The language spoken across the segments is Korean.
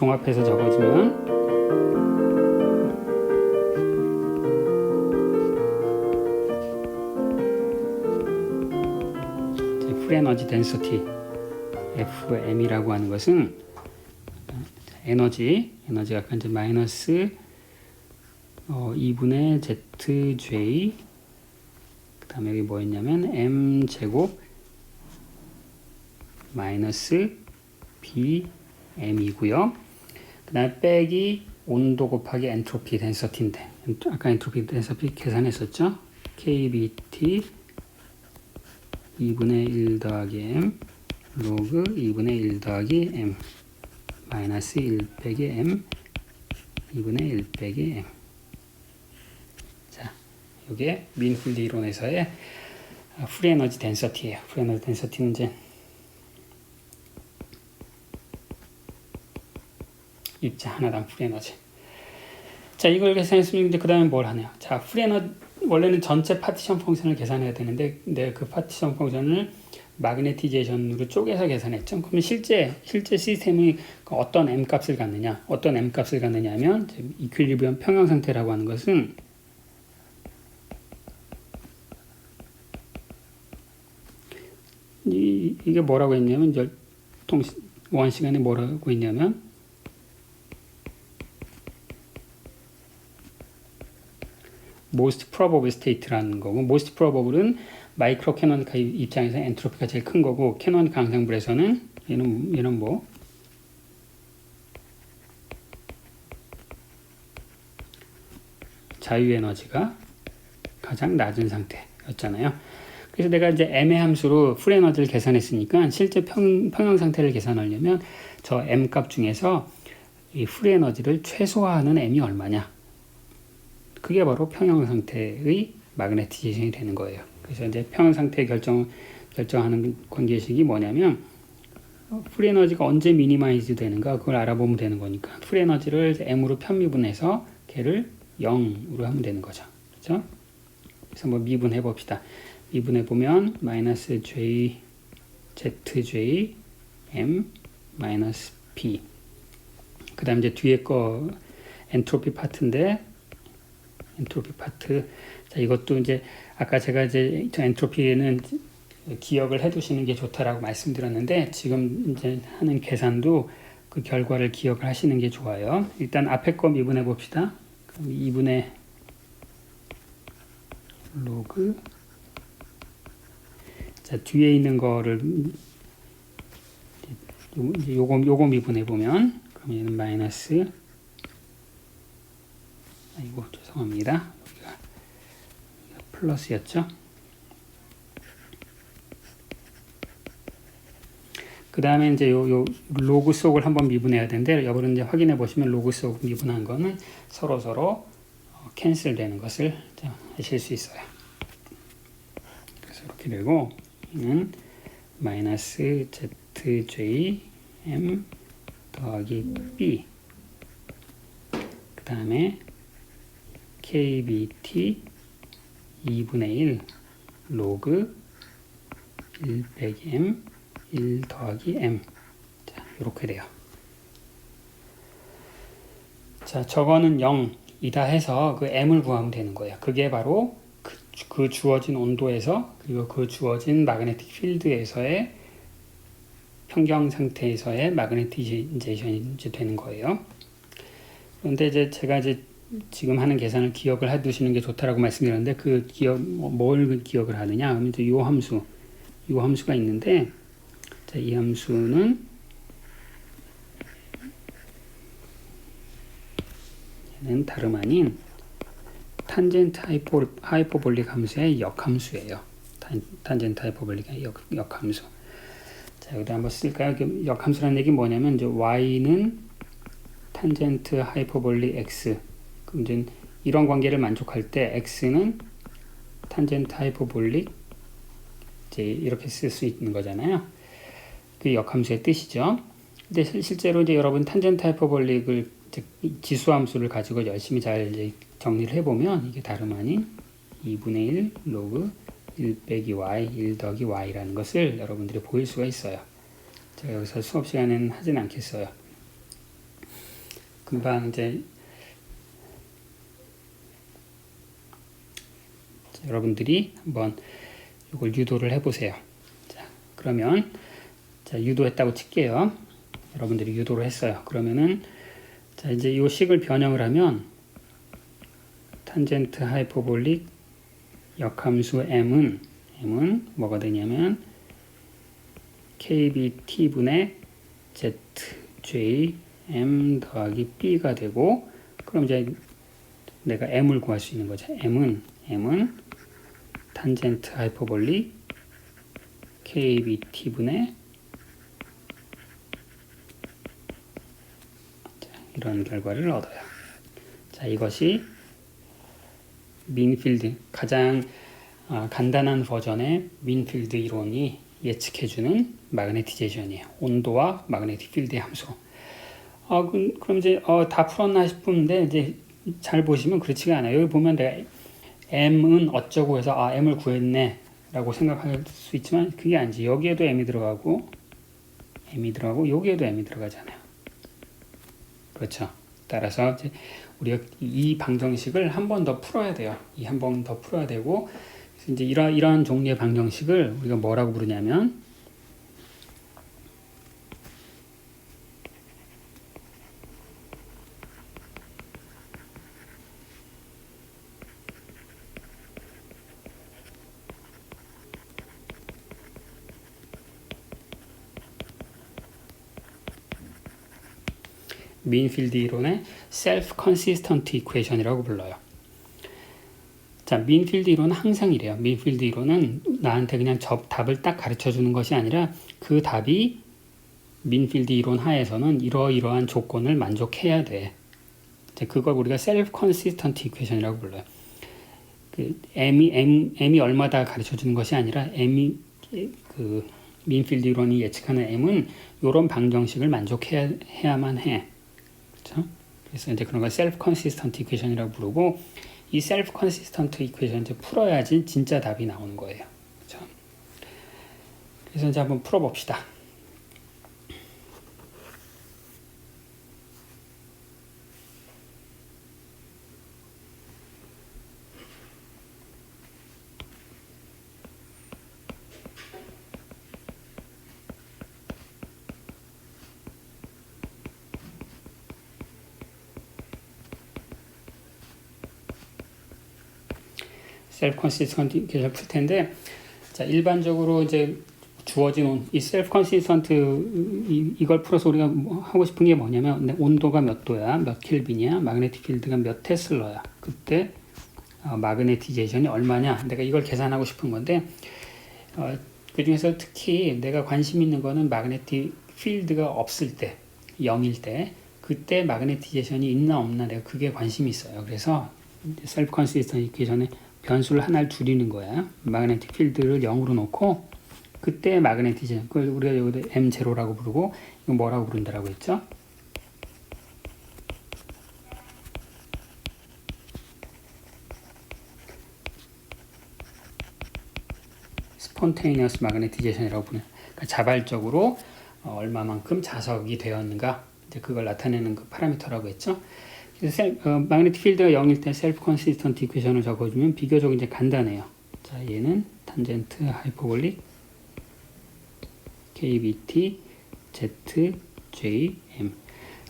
종합해서 적어주면 프리에너지 덴서티 FM이라고 하는 것은 에너지가 아까 이제 마이너스 2분의 ZJ, 그 다음에 여기 뭐였냐면 M제곱 마이너스 BM이고요. 그 다음에 빼기 온도 곱하기 엔트로피 덴서티인데, 아까 엔트로피 덴서티 계산했었죠? KBT 2분의 1 더하기 M 로그 2분의 1 더하기 M 마이너스 1 빼기 M 2분의 1 빼기 M. 자, 이게 민필드 이론에서의 프리에너지 덴서티예요. 프리에너지 덴서티는 이제 입자 하나당 프리에너지. 자, 이걸 계산했으면 이제 그 다음에 뭘 하냐? 자, 원래는 전체 파티션 펑션을 계산해야 되는데, 그 파티션 펑션을 마그네티제이션으로 쪼개서 계산했죠. 그러면 실제 시스템이 어떤 m 값을 갖느냐? 어떤 m 값을 갖느냐면 이퀄리브리엄 평형 상태라고 하는 것은 이게 뭐라고 했냐면 원시간에 뭐라고 했냐면 most probable state라는 거고, most probable은 마이크로 캐논 입장에서 엔트로피가 제일 큰 거고, 캐논 강성불에서는 얘는 뭐 자유 에너지가 가장 낮은 상태였잖아요. 그래서 내가 이제 M의 함수로 풀 에너지를 계산했으니까 실제 평형 상태를 계산하려면 저 M 값 중에서 이 풀 에너지를 최소화하는 M이 얼마냐? 그게 바로 평형 상태의 마그네티제이션이 되는 거예요. 그래서 이제 평형 상태 결정하는 관계식이 뭐냐면 풀 에너지가 언제 미니마이즈 되는가 그걸 알아보면 되는 거니까 풀 에너지를 M으로 편미분해서 걔를 0으로 하면 되는 거죠. 그렇죠? 그래서 한번 미분해 봅시다. 미분해 보면 마이너스 J ZJ M 마이너스 B. 그다음 이제 뒤에 거 엔트로피 파트인데 엔트로피 파트. 자, 이것도 이제 아까 제가 이제 저 엔트로피는 기억을 해 두시는 게 좋다라고 말씀드렸는데 지금 이제 하는 계산도 그 결과를 기억을 하시는 게 좋아요. 일단 앞에 거 미분해 봅시다. 그럼 2분의 로그. 자, 뒤에 있는 거를 요거 미분해 보면 그럼 얘는 마이너스, 아이고 죄송합니다. 여기가 플러스였죠. 그 다음에 이제 요 로그 속을 한번 미분해야 되는데, 여러분 이제 확인해 보시면 로그 속 미분한 거는 서로 캔슬 되는 것을 하실 수 있어요. 그래서 이렇게 되고, 는 마이너스 ZJ M 더하기 B, 그 다음에 KBT 2분의 1 로그 1 빼기 M 1 더하기 M. 자, 이렇게 돼요. 자, 저거는 0이다 해서 그 M을 구하면 되는 거예요. 그게 바로 그 주어진 온도에서 그리고 그 주어진 마그네틱 필드에서의 평경 상태에서의 마그네티제이션이 이제 되는 거예요. 그런데 이제 제가 이제 지금 하는 계산을 기억을 해 두시는 게 좋다라고 말씀드렸는데, 그 뭘 기억을 하느냐 하면 이제 요 함수가 있는데, 자, 이 함수는 얘는 다름 아닌 탄젠트 하이퍼볼릭 함수의 역함수예요. 탄젠트 하이퍼볼릭의 역함수. 자, 여기다 한번 쓸까요? 역함수라는 얘기 뭐냐면 이제 y는 탄젠트 하이퍼볼릭 x. 그럼 이제 이런 관계를 만족할 때 x는 탄젠트 하이퍼볼릭 이제 이렇게 쓸 수 있는 거잖아요. 그 역함수의 뜻이죠. 근데 실제로 이제 여러분 탄젠트 하이퍼볼릭을 지수함수를 가지고 열심히 잘 이제 정리를 해보면 이게 다름 아닌 2분의 1 로그 1 빼기 y 1 더하기 y라는 것을 여러분들이 보일 수가 있어요. 제가 여기서 수업 시간에는 하진 않겠어요. 금방 이제 여러분들이 한번 이걸 유도를 해보세요. 자, 그러면 자, 유도했다고 칠게요. 여러분들이 유도를 했어요. 그러면은 자, 이제 이 식을 변형을 하면 탄젠트 하이퍼볼릭 역함수 m은 뭐가 되냐면 kbt분의 zj m 더하기 b가 되고, 그럼 이제 내가 m을 구할 수 있는 거죠. m은 탄젠트 하이퍼볼릭 kbt분의 이런 결과를 얻어요. 자, 이것이 민필드, 가장 간단한 버전의 민필드 이론이 예측해주는 마그네티제이션이에요. 온도와 마그네틱 필드의 함수. 그럼 이제 다 풀었나 싶은데 이제 잘 보시면 그렇지가 않아요. 여기 보면 내가 m은 어쩌고 해서 m을 구했네 라고 생각할 수 있지만 그게 아니지. 여기에도 m이 들어가고 여기에도 m이 들어가잖아요. 그렇죠. 따라서 이제 우리가 이 방정식을 한 번 더 풀어야 돼요. 한 번 더 풀어야 되고, 그래서 이제 이러한 종류의 방정식을 우리가 뭐라고 부르냐면 민필드 이론의 self consistent equation이라고 불러요. 자, 민필드 이론은 항상 이래요. 민필드 이론은 나한테 그냥 답을 딱 가르쳐 주는 것이 아니라 그 답이 민필드 이론 하에서는 이러이러한 조건을 만족해야 돼. 그걸 우리가 self consistent equation이라고 불러요. m이 얼마다 가르쳐 주는 것이 아니라 민필드 이론이 예측하는 m은 이런 방정식을 만족해야만 해. 그렇죠? 그래서 이제 그런 걸 self consistent equation이라고 부르고, 이 self consistent equation 이제 풀어야지 진짜 답이 나오는 거예요. 그렇죠? 그래서 이제 한번 풀어봅시다. 셀프 컨시스턴트 이렇게 풀 텐데, 자, 일반적으로 이제 주어진 이 셀프 컨시스턴트 이걸 풀어서 우리가 하고 싶은 게 뭐냐면 온도가 몇 도야, 몇 켈빈이야, 마그네틱 필드가 몇 테슬러야, 그때 마그네티제이션이 얼마냐, 내가 이걸 계산하고 싶은 건데, 그 중에서 특히 내가 관심 있는 거는 마그네틱 필드가 없을 때, 0일 때, 그때 마그네티제이션이 있나 없나, 내가 그게 관심이 있어요. 그래서 셀프 컨시스턴트 이퀘이션에 변수를 하나를 줄이는 거야. 마그네틱 필드를 0으로 놓고 그때 마그네티제이션, 그걸 우리가 여기다 M0라고 부르고, 이거 뭐라고 부른다라고 했죠? 스폰테이너스 마그네티제이션이라고 부르는, 그러니까 자발적으로 얼마만큼 자석이 되었는가, 이제 그걸 나타내는 그 파라미터라고 했죠. 마그네틱 필드가 0일 때 셀프 컨시스턴트 이퀘이션을 적어주면 비교적 이제 간단해요. 자, 얘는 탄젠트 하이퍼볼릭 KBT ZJM.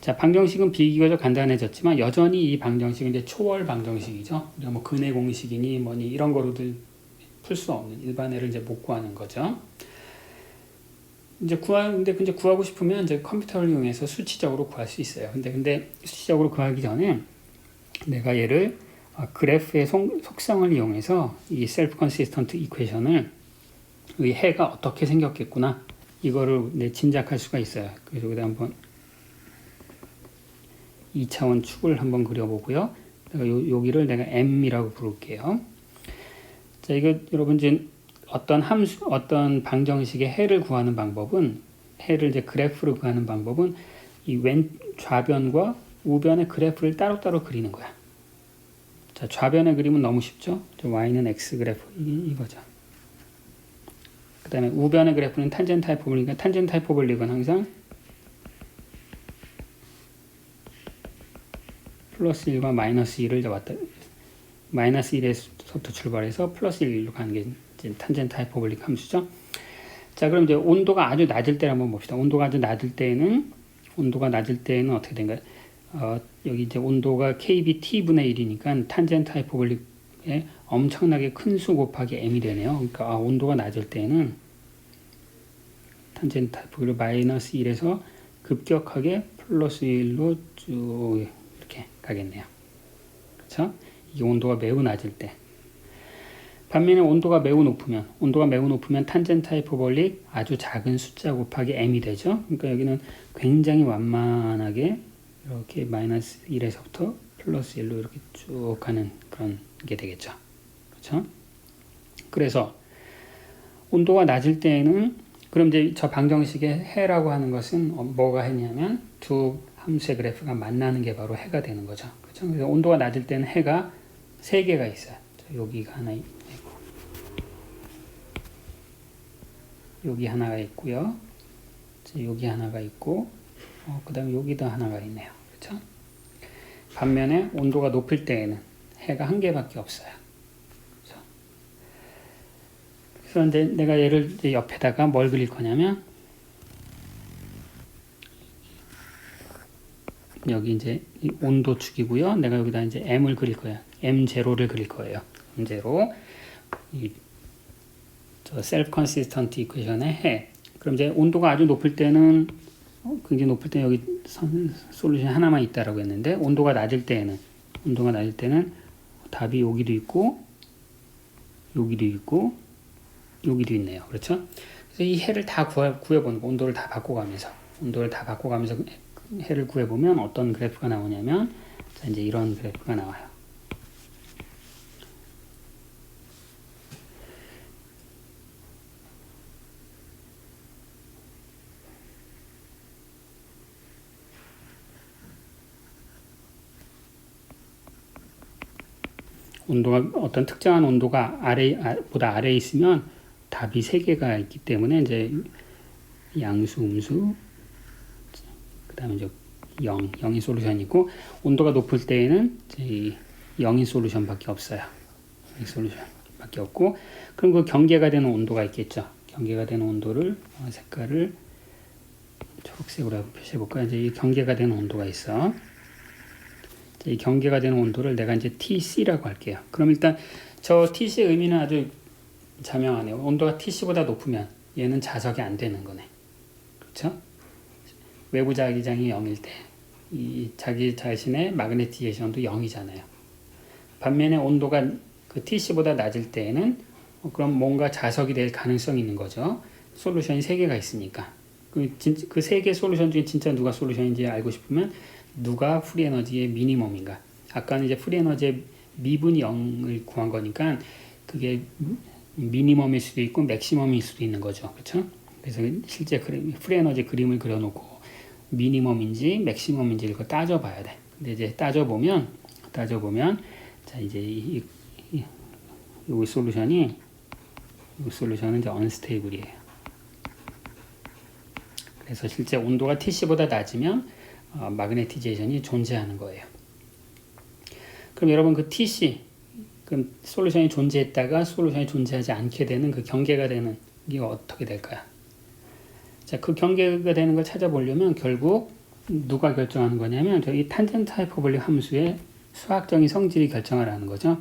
자, 방정식은 비교적 간단해졌지만 여전히 이 방정식은 이제 초월 방정식이죠. 우리가 뭐 근해 공식이니 뭐니 이런 거로들 풀 수 없는 일반해를 이제 못 구하는 거죠. 이제 구하고 싶으면 이제 컴퓨터를 이용해서 수치적으로 구할 수 있어요. 근데 수치적으로 구하기 전에 내가 얘를 그래프의 속성을 이용해서 이 셀프 컨시스턴트 이퀘이션을 이 해가 어떻게 생겼겠구나, 이거를 짐작할 수가 있어요. 그래서 여기다 한번 2차원 축을 한번 그려보고요. 여기를 내가 M이라고 부를게요. 자, 이거 여러분 이제 어떤 방정식의 해를 구하는 방법은, 해를 이제 그래프로 구하는 방법은 이 좌변과 우변의 그래프를 따로따로 그리는 거야. 자, 좌변의 그림은 너무 쉽죠? y는 x 그래프 이거죠. 그 다음에 우변의 그래프는 탄젠트 하이퍼볼릭이니까 탄젠트 하이퍼볼릭은 항상 플러스 1과 마이너스 1을 왔다 마이너스 1에서부터 출발해서 플러스 1로 가는 게 이제 탄젠트 하이퍼볼릭 함수죠. 자, 그럼 이제 온도가 아주 낮을 때를 한번 봅시다. 온도가 아주 낮을 때는 어떻게 된가요? 여기 이제 온도가 kB t분의 1이니까 탄젠트 하이퍼볼릭의 엄청나게 큰 수 곱하기 m이 되네요. 그러니까 온도가 낮을 때는 탄젠트 하이퍼볼릭 마이너스 1에서 급격하게 플러스 1로 쭉 이렇게 가겠네요. 그렇죠? 이 온도가 매우 낮을 때. 반면에 온도가 매우 높으면 탄젠트 하이퍼볼릭 아주 작은 숫자 곱하기 m이 되죠. 그러니까 여기는 굉장히 완만하게 이렇게 마이너스 1에서부터 플러스 1로 이렇게 쭉 가는 그런 게 되겠죠. 그렇죠? 그래서 온도가 낮을 때에는 그럼 이제 저 방정식의 해라고 하는 것은 뭐가 해냐면 두 함수의 그래프가 만나는 게 바로 해가 되는 거죠. 그렇죠? 그래서 온도가 낮을 때는 해가 세 개가 있어요. 여기가 하나 있고, 여기 하나가 있고요. 여기 하나가 있고, 그 다음에 여기도 하나가 있네요. 그렇죠? 반면에 온도가 높을 때에는 해가 한 개밖에 없어요. 그렇죠? 그래서 이제 내가 얘를 이제 옆에다가 뭘 그릴 거냐면, 여기 이제 온도축이고요. 내가 여기다 이제 m을 그릴 거예요. m0를 그릴 거예요. m0 저 셀프 컨시스턴트 이퀘이션의 해. 그럼 이제 온도가 아주 높을 때는 굉장히 높을 때 여기 솔루션 하나만 있다라고 했는데 온도가 낮을 때는 답이 여기도 있고 여기도 있고 여기도 있네요. 그렇죠? 그래서 이 해를 다 구해보는 거, 온도를 다 바꿔가면서 해를 구해보면 어떤 그래프가 나오냐면 자, 이제 이런 그래프가 나와요. 온도가 어떤 특정한 온도가 보다 아래에 있으면 답이 3개가 있기 때문에 이제 양수, 음수, 그 다음에 이제 0인 솔루션이 있고, 온도가 높을 때에는 이제 0인 솔루션밖에 없어요. 0인 솔루션밖에 없고, 그럼 그 경계가 되는 온도가 있겠죠. 경계가 되는 온도를 색깔을 초록색으로 표시해볼까요? 이제 이 경계가 되는 온도가 있어. 이 경계가 되는 온도를 내가 이제 TC라고 할게요. 그럼 일단 저 TC의 의미는 아주 자명하네요. 온도가 TC보다 높으면 얘는 자석이 안 되는 거네. 그렇죠? 외부 자기장이 0일 때 이 자기 자신의 마그네티제이션도 0이잖아요. 반면에 온도가 그 TC보다 낮을 때에는 그럼 뭔가 자석이 될 가능성이 있는 거죠. 솔루션이 3개가 있으니까. 그 3개 솔루션 중에 진짜 누가 솔루션인지 알고 싶으면 누가 프리에너지의 미니멈인가. 아까는 이제 프리에너지의 미분이 0을 구한 거니까 그게 미니멈일 수도 있고 맥시멈일 수도 있는 거죠. 그렇죠? 그래서 실제 프리에너지 그림을 그려놓고 미니멈인지 맥시멈인지 이걸 따져봐야 돼. 근데 이제 따져보면 자 이제 이 솔루션은 이제 언스테이블이에요. 그래서 실제 온도가 TC보다 낮으면 마그네티제이션이 존재하는 거예요. 그럼 여러분 그 TC, 그럼 솔루션이 존재했다가 솔루션이 존재하지 않게 되는 그 경계가 되는 게 어떻게 될까요? 자, 그 경계가 되는 걸 찾아보려면 결국 누가 결정하는 거냐면 저기 탄젠트 하이퍼볼릭 함수의 수학적인 성질이 결정을 하는 거죠.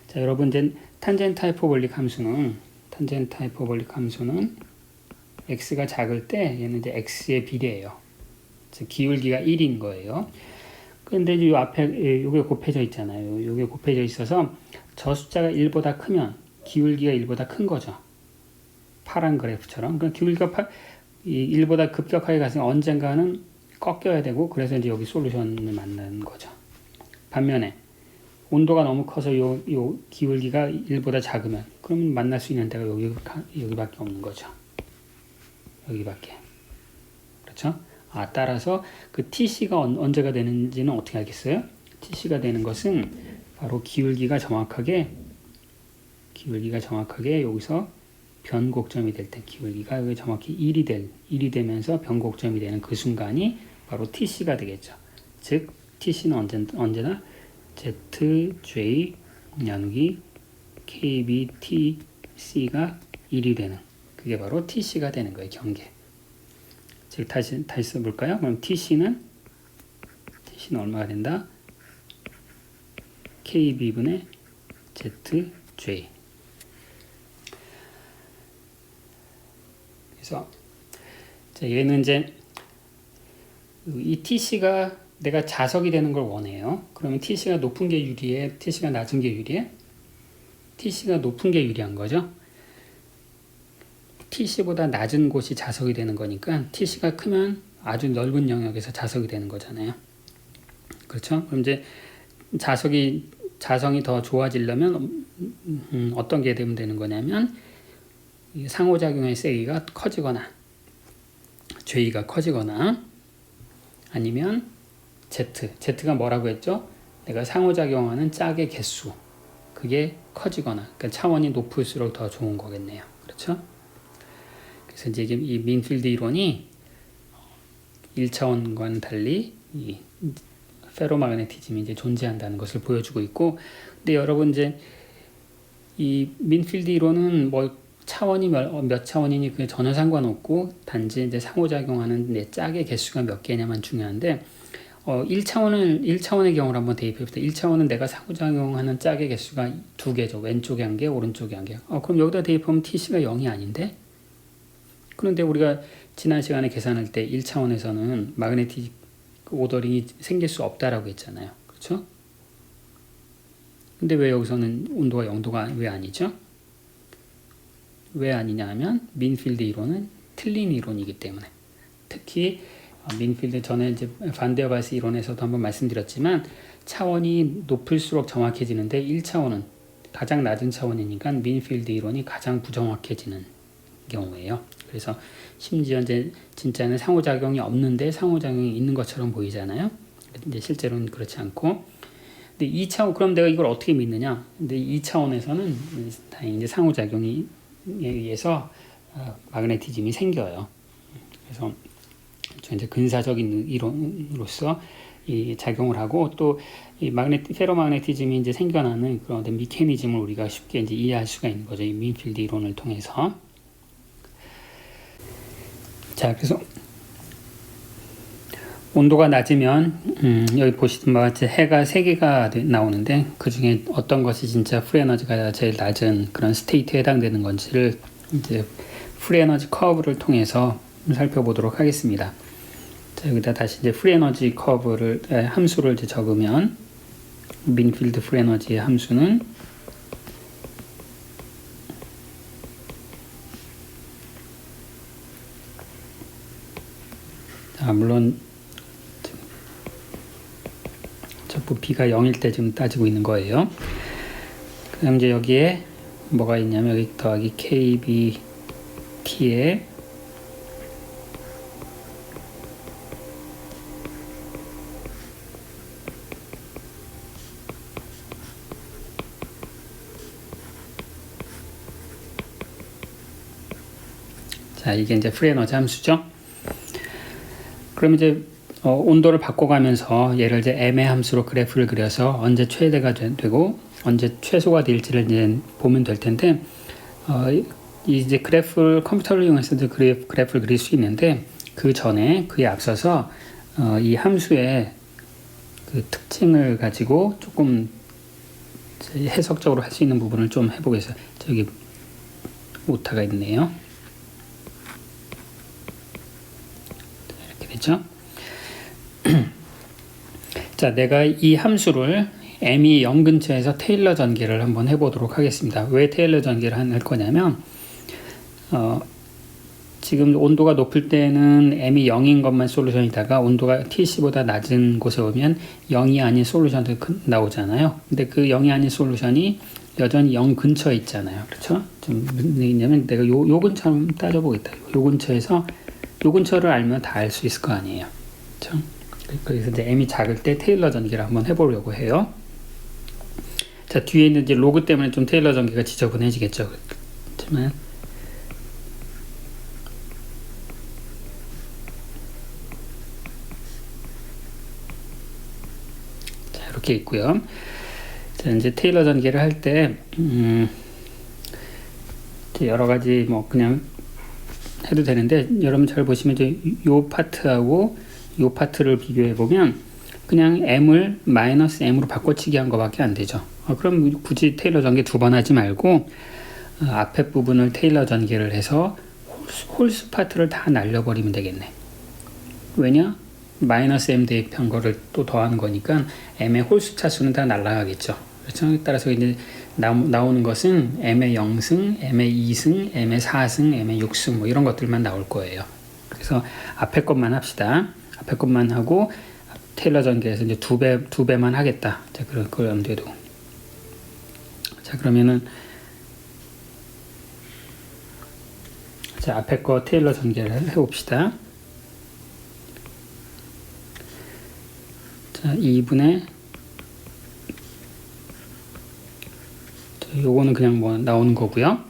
자, 여러분 이제 탄젠트 하이퍼볼릭 함수는 x가 작을 때 얘는 이제 x의 비례예요. 기울기가 1인 거예요. 근데 이 앞에 요게 곱해져 있잖아요. 요게 곱해져 있어서 저 숫자가 1보다 크면 기울기가 1보다 큰 거죠. 파란 그래프처럼. 그러니까 기울기가 1보다 급격하게 갔으면 언젠가는 꺾여야 되고, 그래서 이제 여기 솔루션을 만나는 거죠. 반면에 온도가 너무 커서 요 기울기가 1보다 작으면 그러면 만날 수 있는 데가 여기밖에 없는 거죠. 여기밖에. 그렇죠? 따라서 그 TC가 언제가 되는지는 어떻게 알겠어요? TC가 되는 것은 바로 기울기가 정확하게 여기서 변곡점이 될 때, 기울기가 정확히 1이 되면서 변곡점이 되는 그 순간이 바로 TC가 되겠죠. 즉 TC는 언제나 ZJ 나누기 KBTC가 1이 되는, 그게 바로 TC가 되는 거예요. 경계. 즉 다시 써볼까요? 그럼 TC는 얼마가 된다? KB분의 ZJ. 그래서 얘는 이제 이 TC가 내가 자석이 되는 걸 원해요. 그러면 TC가 높은 게 유리해? TC가 낮은 게 유리해? TC가 높은 게 유리한 거죠. TC보다 낮은 곳이 자석이 되는 거니까 TC가 크면 아주 넓은 영역에서 자석이 되는 거잖아요. 그렇죠? 그럼 이제 자성이 더 좋아지려면 어떤 게 되는 거냐면 상호작용의 세기가 커지거나 J가 커지거나 아니면 Z가 뭐라고 했죠? 내가 상호작용하는 짝의 개수, 그게 커지거나, 그러니까 차원이 높을수록 더 좋은 거겠네요. 그렇죠? 그래서 이제 이 민필드 이론이 1차원과는 달리 이 페로마그네티즘이 이제 존재한다는 것을 보여주고 있고, 근데 여러분 이제 이 민필드 이론은 뭐 차원이 몇 차원이니 그게 전혀 상관없고, 단지 이제 상호작용하는 내 짝의 개수가 몇 개냐만 중요한데, 1차원의 경우를 한번 대입해봅시다. 1차원은 내가 상호작용하는 짝의 개수가 2개죠. 왼쪽에 한 개, 오른쪽에 한 개. 그럼 여기다 대입하면 TC가 0이 아닌데? 그런데 우리가 지난 시간에 계산할 때 1차원에서는 마그네틱 오더링이 생길 수 없다라고 했잖아요. 그렇죠? 근데 왜 여기서는 온도가 0도가 왜 아니죠? 왜 아니냐 하면 민필드 이론은 틀린 이론이기 때문에. 특히 민필드 전에 이제 반데어바스 이론에서도 한번 말씀드렸지만 차원이 높을수록 정확해지는데 1차원은 가장 낮은 차원이니까 민필드 이론이 가장 부정확해지는 경우예요. 그래서 심지어 이제 진짜는 상호작용이 없는데 상호작용이 있는 것처럼 보이잖아요. 근데 실제로는 그렇지 않고. 근데 2차원, 그럼 내가 이걸 어떻게 믿느냐? 근데 2차원에서는 다행히 이제 상호작용에 의해서 마그네티즘이 생겨요. 그래서 이제 근사적인 이론으로서 이 작용을 하고, 또 이 페로마그네티즘이 이제 생겨나는 그런 어떤 미케니즘을 우리가 쉽게 이제 이해할 수가 있는 거죠. 이 민필드 이론을 통해서. 자, 그래서 온도가 낮으면 여기 보시던 바와 같이 해가 3개가 나오는데 그 중에 어떤 것이 진짜 프리에너지가 제일 낮은 그런 스테이트에 해당되는 건지를 이제 프리에너지 커브를 통해서 살펴보도록 하겠습니다. 자, 여기다 다시 이제 프리에너지 커브를 함수를 이제 적으면 민필드 프리에너지의 함수는 물론 적부 B가 0일 때 지금 따지고 있는 거예요. 그럼 이제 여기에 뭐가 있냐면 여기 더하기 KBT에 자, 이게 이제 프리에너지 함수죠. 그럼 이제 온도를 바꿔가면서 얘를 이제 M의 함수로 그래프를 그려서 언제 최대가 되고 언제 최소가 될지를 이제 보면 될 텐데, 이제 그래프를 컴퓨터를 이용해서도 그래프를 그릴 수 있는데 그 전에 그에 앞서서 이 함수의 그 특징을 가지고 조금 해석적으로 할 수 있는 부분을 좀 해보겠어요. 저기 오타가 있네요. 이렇게 되죠. 자, 내가 이 함수를 m이 0 근처에서 테일러 전개를 한번 해보도록 하겠습니다. 왜 테일러 전개를 할 거냐면 지금 온도가 높을 때는 m이 0인 것만 솔루션이다가 온도가 TC보다 낮은 곳에 오면 0이 아닌 솔루션도 나오잖아요. 근데 그 0이 아닌 솔루션이 여전히 0 근처에 있잖아요. 그렇죠? 좀 왜냐면 내가 요 근처 한번 따져보겠다. 요 근처에서 요 근처를 알면 다 알 수 있을 거 아니에요. 그렇죠? 그래서 이제 m이 작을 때 테일러 전개를 한번 해보려고 해요. 자, 뒤에 있는 이제 로그 때문에 좀 테일러 전개가 지저분해지겠죠. 그렇지만 이렇게 있고요. 자, 이제 테일러 전개를 할 때 여러 가지 뭐 그냥 해도 되는데, 여러분 잘 보시면 이제 요 파트하고 요 파트를 비교해 보면 그냥 m을 -m으로 바꿔치기 한 거밖에 안 되죠. 그럼 굳이 테일러 전개 두 번 하지 말고 앞에 부분을 테일러 전개를 해서 홀수 파트를 다 날려버리면 되겠네. 왜냐? -m 대입한 거를 또 더하는 거니까 m의 홀수 차수는 다 날라가겠죠. 그렇죠? 따라서 이제 나오는 것은 m의 0승, m의 2승, m의 4승, m의 6승 뭐 이런 것들만 나올 거예요. 그래서 앞에 것만 합시다. 앞에 것만 하고 테일러 전개해서 이제 두 배만 하겠다. 자, 그걸 염두에 두고. 자, 그러면은 자, 앞에 거 테일러 전개를 해봅시다. 자, 2분의 요거는 그냥 뭐 나오는 거고요.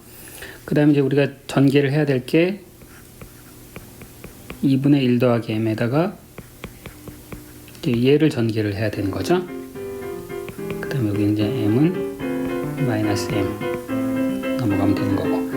그 다음에 이제 우리가 전개를 해야 될 게 2분의 1 더하기 m에다가 얘를 전개를 해야 되는 거죠. 그 다음에 여기 이제 m은 -m 넘어가면 되는 거고.